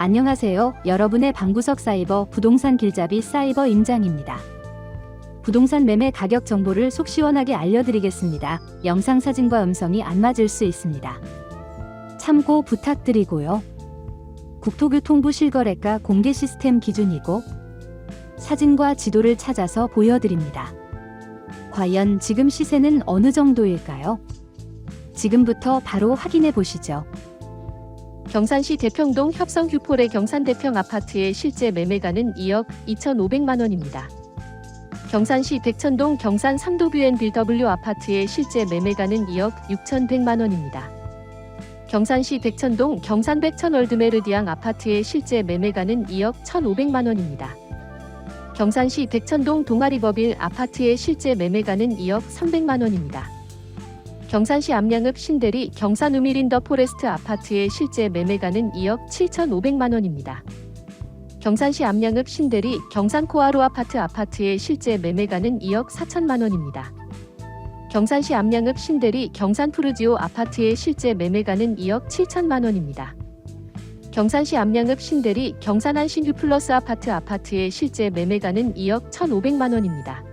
안녕하세요. 여러분의 방구석 사이버 부동산 길잡이 사이버 임장입니다. 부동산 매매 가격 정보를 속 시원하게 알려드리겠습니다. 영상 사진과 음성이 안 맞을 수 있습니다. 참고 부탁드리고요. 국토교통부 실거래가 공개 시스템 기준이고 사진과 지도를 찾아서 보여드립니다. 과연 지금 시세는 어느 정도일까요? 지금부터 바로 확인해 보시죠. 경산시 대평동 협성 휴폴의 경산대평 아파트의 실제 매매가는 2억 2,500만 원입니다. 경산시 백천동 경산 삼도뷰 NBW 아파트의 실제 매매가는 2억 6,100만 원입니다. 경산시 백천동 경산 백천월드메르디앙 아파트의 실제 매매가는 2억 1,500만 원입니다. 경산시 백천동 동아리버빌 아파트의 실제 매매가는 2억 300만 원입니다. 경산시 암양읍 신대리 경산 우미린더 포레스트 아파트의 실제 매매가는 2억 7,500만 원입니다. 경산시 암양읍 신대리 경산 코아로 아파트의 실제 매매가는 2억 4천만 원입니다. 경산시 암양읍 신대리 경산 푸르지오 아파트의 실제 매매가는 2억 7천만 원입니다. 경산시 암양읍 신대리 경산 한신휴 플러스 아파트의 실제 매매가는 2억 1,500만 원입니다.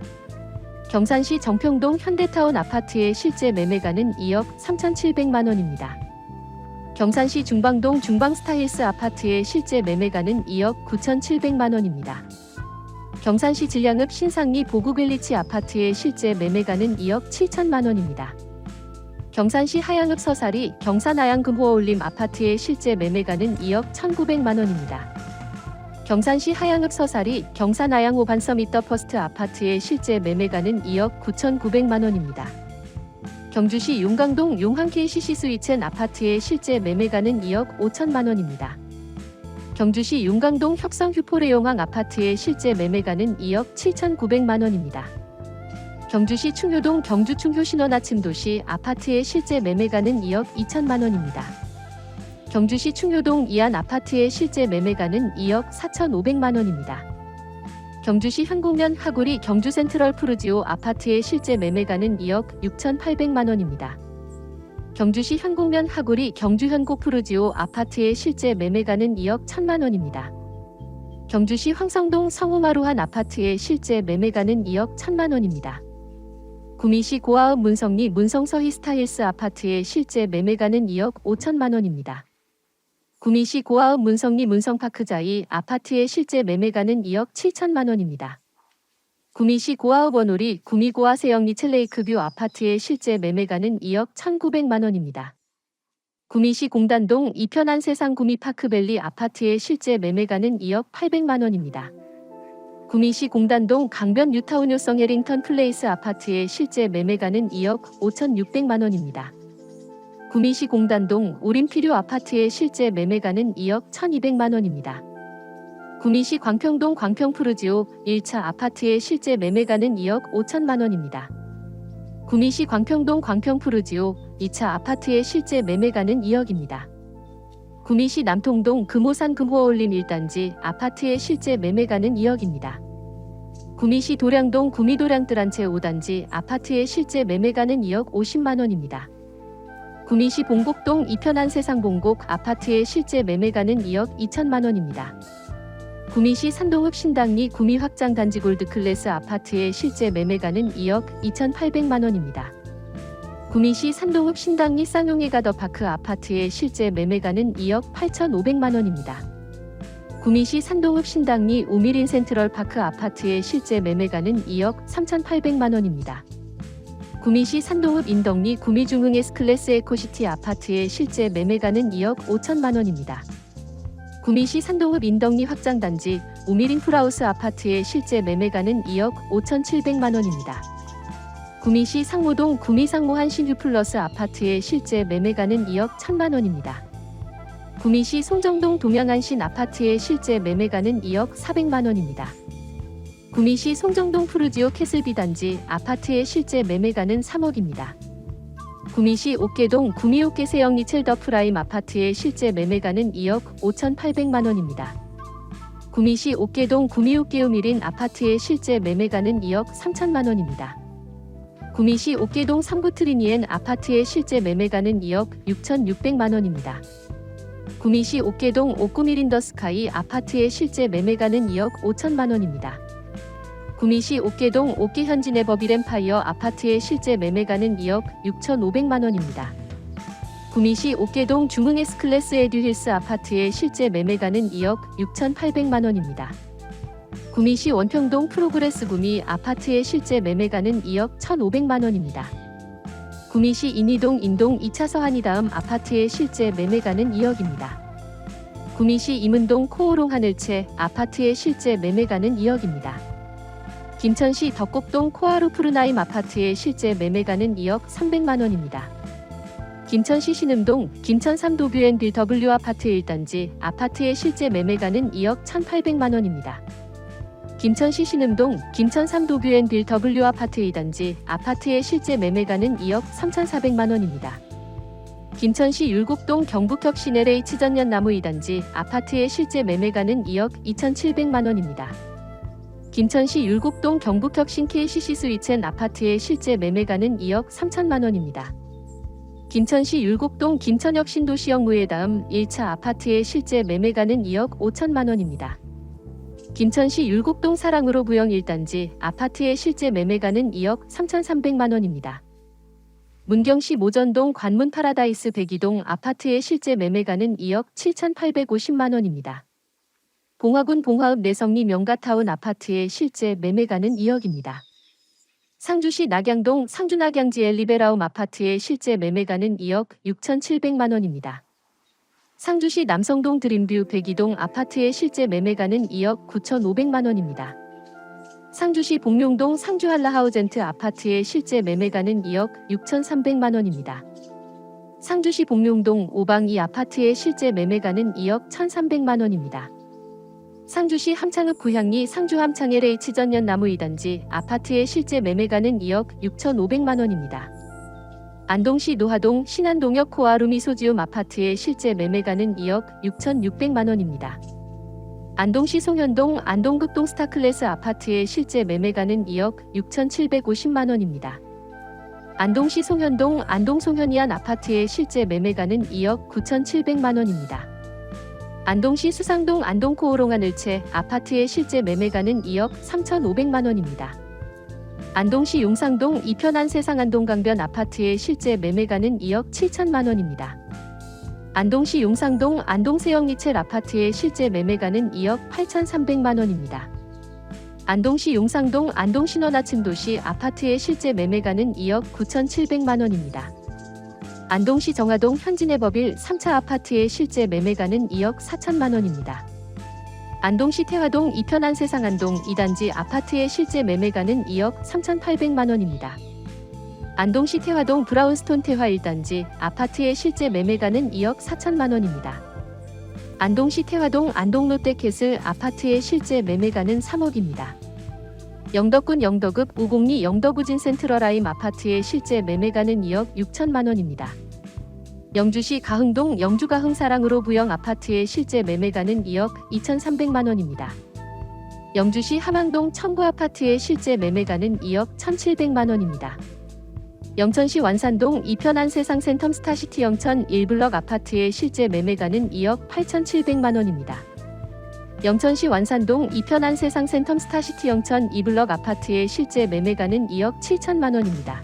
경산시 정평동 현대타운 아파트의 실제 매매가는 2억 3,700만 원입니다. 경산시 중방동 중방스타힐스 아파트의 실제 매매가는 2억 9,700만 원입니다. 경산시 진량읍 신상리 보구빌리치 아파트의 실제 매매가는 2억 7천만 원입니다. 경산시 하양읍 서사리 경산하양금호어울림 아파트의 실제 매매가는 2억 1,900만 원입니다. 경산시 하양읍 서사리 경산하양호 반서미터 퍼스트 아파트의 실제 매매가는 2억 9,900만 원입니다. 경주시 용강동 용한 KCC 스위첸 아파트의 실제 매매가는 2억 5천만 원입니다. 경주시 용강동 협성 휴포레 용항 아파트의 실제 매매가는 2억 7,900만 원입니다. 경주시 충효동 경주 충효 신원 아침도시 아파트의 실제 매매가는 2억 2천만 원입니다. 경주시 충효동 이안 아파트의 실제 매매가는 2억 4,500만 원입니다. 경주시 현곡면 하구리 경주 센트럴 푸르지오 아파트의 실제 매매가는 2억 6,800만 원입니다. 경주시 현곡면 하구리 경주 현곡 푸르지오 아파트의 실제 매매가는 2억 1,000만 원입니다. 경주시 황성동 성우마루한 아파트의 실제 매매가는 2억 1,000만 원입니다. 구미시 고아읍 문성리 문성서희 스타힐스 아파트의 실제 매매가는 2억 5천만 원입니다. 구미시 고아읍 문성리 문성파크자이 아파트의 실제 매매가는 2억 7천만 원입니다. 구미시 고아읍 원오리 구미고아 세영리 첼레이크뷰 아파트의 실제 매매가는 2억 1,900만 원입니다. 구미시 공단동 이편한 세상 구미파크밸리 아파트의 실제 매매가는 2억 800만 원입니다. 구미시 공단동 강변 뉴타운 요성 해링턴 플레이스 아파트의 실제 매매가는 2억 5,600만 원입니다. 구미시 공단동 오림필요 아파트의 실제 매매가는 2억 1,200만 원입니다. 구미시 광평동 광평푸르지오 1차 아파트의 실제 매매가는 2억 5천만 원입니다. 구미시 광평동 광평푸르지오 2차 아파트의 실제 매매가는 2억입니다. 구미시 남통동 금호산 금호어울림 1단지 아파트의 실제 매매가는 2억입니다. 구미시 도량동 구미도량뜰한채 5단지 아파트의 실제 매매가는 2억 50만 원입니다. 구미시 봉곡동 이편한 세상 봉곡 아파트의 실제 매매가는 2억 2천만 원입니다. 구미시 산동읍 신당리 구미 확장 단지 골드클래스 아파트의 실제 매매가는 2억 2,800만 원입니다. 구미시 산동읍 신당리 쌍용의 가더파크 아파트의 실제 매매가는 2억 8,500만 원입니다. 구미시 산동읍 신당리 우미린 센트럴파크 아파트의 실제 매매가는 2억 3,800만 원입니다. 구미시 산동읍 인덕리 구미중흥 S클래스 에코시티 아파트의 실제 매매가는 2억 5천만 원입니다. 구미시 산동읍 인덕리 확장단지 우미린 풀하우스 아파트의 실제 매매가는 2억 5,700만 원입니다. 구미시 상무동 구미상무 한신휴 플러스 아파트의 실제 매매가는 2억 1,000만 원입니다. 구미시 송정동 동양한신 아파트의 실제 매매가는 2억 400만 원입니다. 구미시 송정동 푸르지오 캐슬비 단지 아파트의 실제 매매가는 3억입니다. 구미시 옥계동 구미옥계 세영 리첼더 프라임 아파트의 실제 매매가는 2억 5,800만 원입니다. 구미시 옥계동 구미옥계 우미린 아파트의 실제 매매가는 2억 3천만 원입니다. 구미시 옥계동 3구 트리니엔 아파트의 실제 매매가는 2억 6,600만 원입니다. 구미시 옥계동 옥구미린더스카이 아파트의 실제 매매가는 2억 5천만 원입니다. 구미시 옥계동 옥계현진에버빌&파이어 아파트의 실제 매매가는 2억 6,500만 원입니다. 구미시 옥계동 중흥 S클래스 에듀힐스 아파트의 실제 매매가는 2억 6,800만 원입니다. 구미시 원평동 프로그레스 구미 아파트의 실제 매매가는 2억 1,500만 원입니다. 구미시 인이동 인동 2차 서한이다음 아파트의 실제 매매가는 2억입니다. 구미시 임은동 코오롱 하늘채 아파트의 실제 매매가는 2억입니다. 김천시 덕곡동 코아루푸르나임 아파트의 실제 매매가는 2억 300만 원입니다. 김천시 신음동 김천 3도뷰&빌 W 아파트 1단지 아파트의 실제 매매가는 2억 1,800만 원입니다. 김천시 신음동 김천 3도뷰&빌 W 아파트 2단지 아파트의 실제 매매가는 2억 3,400만 원입니다. 김천시 율곡동 경북혁 시내레이 치전년 나무 2단지 아파트의 실제 매매가는 2억 2,700만 원입니다. 김천시 율곡동 경북혁 신KCC 스위첸 아파트의 실제 매매가는 2억 3천만 원입니다. 김천시 율곡동 김천역 신도시역 무예다음 1차 아파트의 실제 매매가는 2억 5천만 원입니다. 김천시 율곡동 사랑으로 부영 1단지 아파트의 실제 매매가는 2억 3,300만 원입니다. 문경시 모전동 관문 파라다이스 102동 아파트의 실제 매매가는 2억 7,850만 원입니다. 봉화군 봉화읍 내성리 명가타운 아파트의 실제 매매가는 2억입니다. 상주시 낙양동 상주낙양지 엘리베라움 아파트의 실제 매매가는 2억 6,700만 원입니다. 상주시 남성동 드림뷰 102동 아파트의 실제 매매가는 2억 9,500만 원입니다. 상주시 복룡동 상주한라하우젠트 아파트의 실제 매매가는 2억 6,300만 원입니다. 상주시 복룡동 오방이 아파트의 실제 매매가는 2억 1,300만 원입니다. 상주시 함창읍 구향리 상주 함창 LH 치전년 나무 2단지 아파트의 실제 매매가는 2억 6,500만 원입니다. 안동시 노하동 신안동역 코아루미소지움 아파트의 실제 매매가는 2억 6,600만 원입니다. 안동시 송현동 안동극동 스타클래스 아파트의 실제 매매가는 2억 6,750만 원입니다. 안동시 송현동 안동송현이안 아파트의 실제 매매가는 2억 9,700만 원입니다. 안동시 수상동 안동코오롱 하늘채 아파트의 실제 매매가는 2억 3,500만 원입니다. 안동시 용상동 이편한 세상안동 강변 아파트의 실제 매매가는 2억 7천만 원입니다. 안동시 용상동 안동세영리첼 아파트의 실제 매매가는 2억 8,300만 원입니다. 안동시 용상동 안동신원하층도시 아파트의 실제 매매가는 2억 9,700만 원입니다. 안동시 정화동 현진에버빌 3차 아파트의 실제 매매가는 2억 4천만 원입니다. 안동시 태화동 이편한 세상안동 2단지 아파트의 실제 매매가는 2억 3,800만 원입니다. 안동시 태화동 브라운스톤 태화 1단지 아파트의 실제 매매가는 2억 4천만 원입니다. 안동시 태화동 안동롯데캐슬 아파트의 실제 매매가는 3억입니다. 영덕군 영덕읍 우곡리 영덕우진 센트럴라임 아파트의 실제 매매가는 2억 6천만 원입니다. 영주시 가흥동 영주가흥 사랑으로 부영 아파트의 실제 매매가는 2억 2,300만 원입니다. 영주시 함양동 청구 아파트의 실제 매매가는 2억 1,700만 원입니다. 영천시 완산동 이편한 세상 센텀 스타시티 영천 1블럭 아파트의 실제 매매가는 2억 8,700만 원입니다. 영천시 완산동 이편한 세상 센텀 스타시티 영천 2블럭 아파트의 실제 매매가는 2억 7천만 원입니다.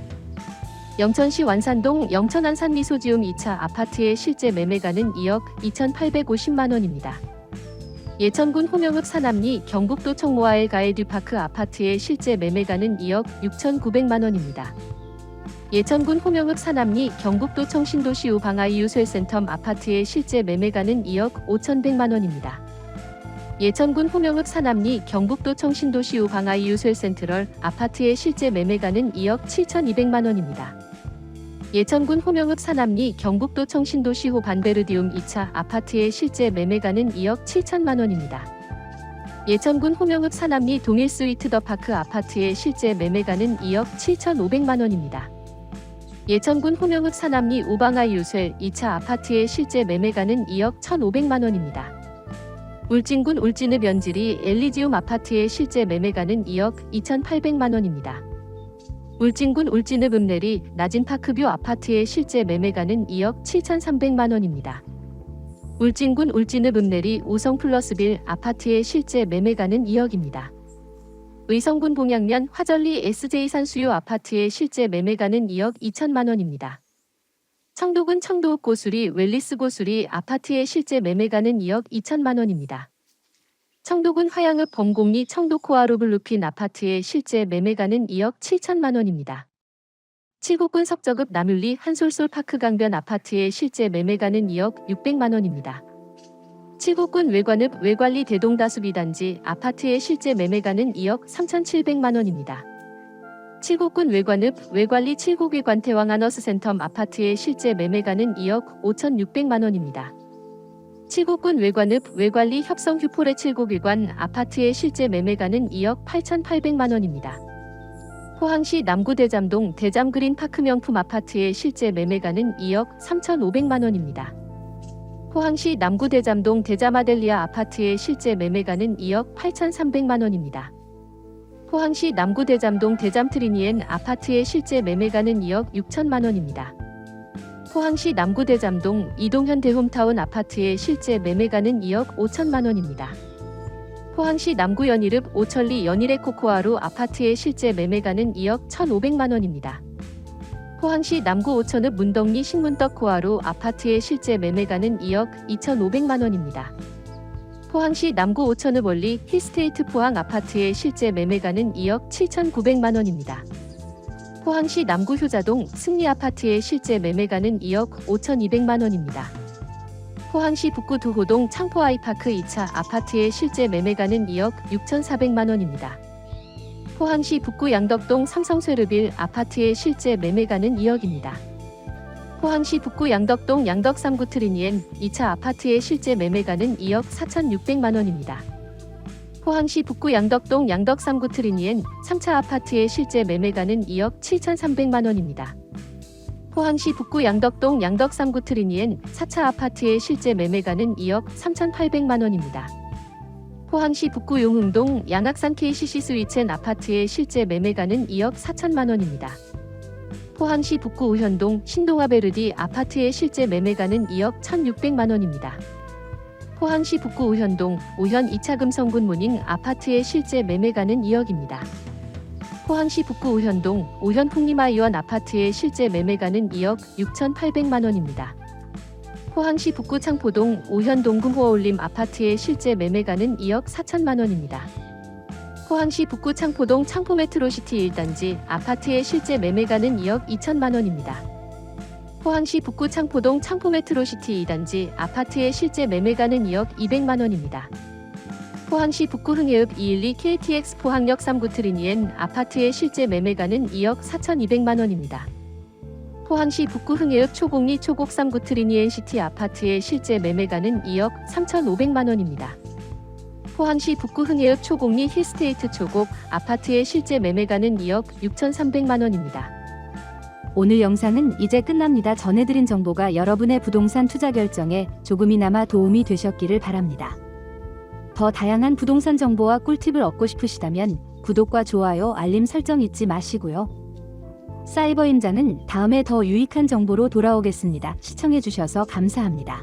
영천시 완산동 영천안산 미소지움 2차 아파트의 실제 매매가는 2억 2,850만 원입니다. 예천군 홍영읍 사남리 경북도 청모아엘 가에듀파크 아파트의 실제 매매가는 2억 6,900만 원입니다. 예천군 홍영읍 사남리 경북도 청신도시 우방아이유 셀센텀 아파트의 실제 매매가는 2억 5,100만 원입니다. 예천군 홍영읍 사남리 경북도 청신도시 우방아이유 셀센트럴 아파트의 실제 매매가는 2억 7,200만 원입니다. 예천군 홍영읍 사남리 경북도 청신도시호 반베르디움 2차 아파트의 실제 매매가는 2억 7천만 원입니다. 예천군 홍영읍 사남리 동일 스위트 더 파크 아파트의 실제 매매가는 2억 7,500만 원입니다. 예천군 홍영읍 사남리 우방아 유셀 2차 아파트의 실제 매매가는 2억 1,500만 원입니다. 울진군 울진읍 연지리 엘리지움 아파트의 실제 매매가는 2억 2,800만 원입니다. 울진군 울진읍 읍내리 낮은 파크뷰 아파트의 실제 매매가는 2억 7,300만 원입니다. 울진군 울진읍 읍내리 우성 플러스빌 아파트의 실제 매매가는 2억입니다. 의성군 봉양면 화전리 SJ 산수요 아파트의 실제 매매가는 2억 2천만 원입니다. 청도군 청도읍 고수리 웰리스 고수리 아파트의 실제 매매가는 2억 2천만 원입니다. 청도군 화양읍 범공리 청도코아룹을 눕힌 아파트의 실제 매매가는 2억 7천만 원입니다. 칠곡군 석저읍 남윤리 한솔솔 파크 강변 아파트의 실제 매매가는 2억 600만 원입니다. 칠곡군 외관읍 외관리 대동다수 B단지 아파트의 실제 매매가는 2억 3,700만 원입니다. 칠곡군 외관읍 외관리 칠곡외관 태왕 아너스 센텀 아파트의 실제 매매가는 2억 5,600만 원입니다. 칠곡군 외관읍 외관리 협성 휴포레 칠곡외관 아파트의 실제 매매가는 2억 8,800만 원입니다. 포항시 남구 대잠동 대잠그린 파크 명품 아파트의 실제 매매가는 2억 3,500만 원입니다. 포항시 남구 대잠동 대잠아델리아 아파트의 실제 매매가는 2억 8,300만 원입니다. 포항시 남구 대잠동 대잠트리니엔 아파트의 실제 매매가는 2억 6천만 원입니다. 포항시 남구 대잠동 이동현 대홈타운 아파트의 실제 매매가는 2억 5천만 원입니다. 포항시 남구 연일읍 오천리 연일의 코코아루 아파트의 실제 매매가는 2억 1,500만 원입니다. 포항시 남구 오천읍 문덕리 신문떡 코아루 아파트의 실제 매매가는 2억 2,500만 원입니다. 포항시 남구 오천읍 원리 힐스테이트 포항 아파트의 실제 매매가는 2억 7,900만 원입니다. 포항시 남구 효자동 승리 아파트의 실제 매매가는 2억 5,200만 원입니다. 포항시 북구 두호동 창포 아이파크 2차 아파트의 실제 매매가는 2억 6,400만 원입니다. 포항시 북구 양덕동 삼성쇠르빌 아파트의 실제 매매가는 2억입니다. 포항시 북구 양덕동 양덕 3구 트리니엔 2차 아파트의 실제 매매가는 2억 4,600만 원입니다. 포항시 북구 양덕동 양덕 3구 트리니엔 3차 아파트의 실제 매매가는 2억 7,300만 원입니다. 포항시 북구 양덕동 양덕 3구 트리니엔 4차 아파트의 실제 매매가는 2억 3,800만 원입니다. 포항시 북구 용흥동 양악산 KCC 스위첸 아파트의 실제 매매가는 2억 4천만 원입니다. 포항시 북구 우현동 신동아베르디 아파트의 실제 매매가는 2억 1,600만 원입니다. 포항시 북구 우현동 우현 2차 금성군 모닝 아파트의 실제 매매가는 2억입니다. 포항시 북구 우현동 우현 풍림아이원 아파트의 실제 매매가는 2억 6,800만 원입니다. 포항시 북구 창포동 우현 동금호어울림 아파트의 실제 매매가는 2억 4천만 원입니다. 포항시 북구 창포동 창포메트로시티 1단지 아파트의 실제 매매가는 2억 2천만 원입니다. 포항시 북구 창포동 창포메트로시티 2단지 아파트의 실제 매매가는 2억 200만 원입니다. 포항시 북구 흥해읍 212 KTX 포항역 3구 트리니엔 아파트의 실제 매매가는 2억 4,200만 원입니다. 포항시 북구 흥해읍 초곡리 초곡 3구 트리니엔 시티 아파트의 실제 매매가는 2억 3,500만 원입니다. 포항시 북구 흥해읍 초곡리 힐스테이트 초곡 아파트의 실제 매매가는 2억 6,300만 원입니다. 오늘 영상은 이제 끝납니다. 전해드린 정보가 여러분의 부동산 투자 결정에 조금이나마 도움이 되셨기를 바랍니다. 더 다양한 부동산 정보와 꿀팁을 얻고 싶으시다면 구독과 좋아요, 알림 설정 잊지 마시고요. 사이버 임장은 다음에 더 유익한 정보로 돌아오겠습니다. 시청해주셔서 감사합니다.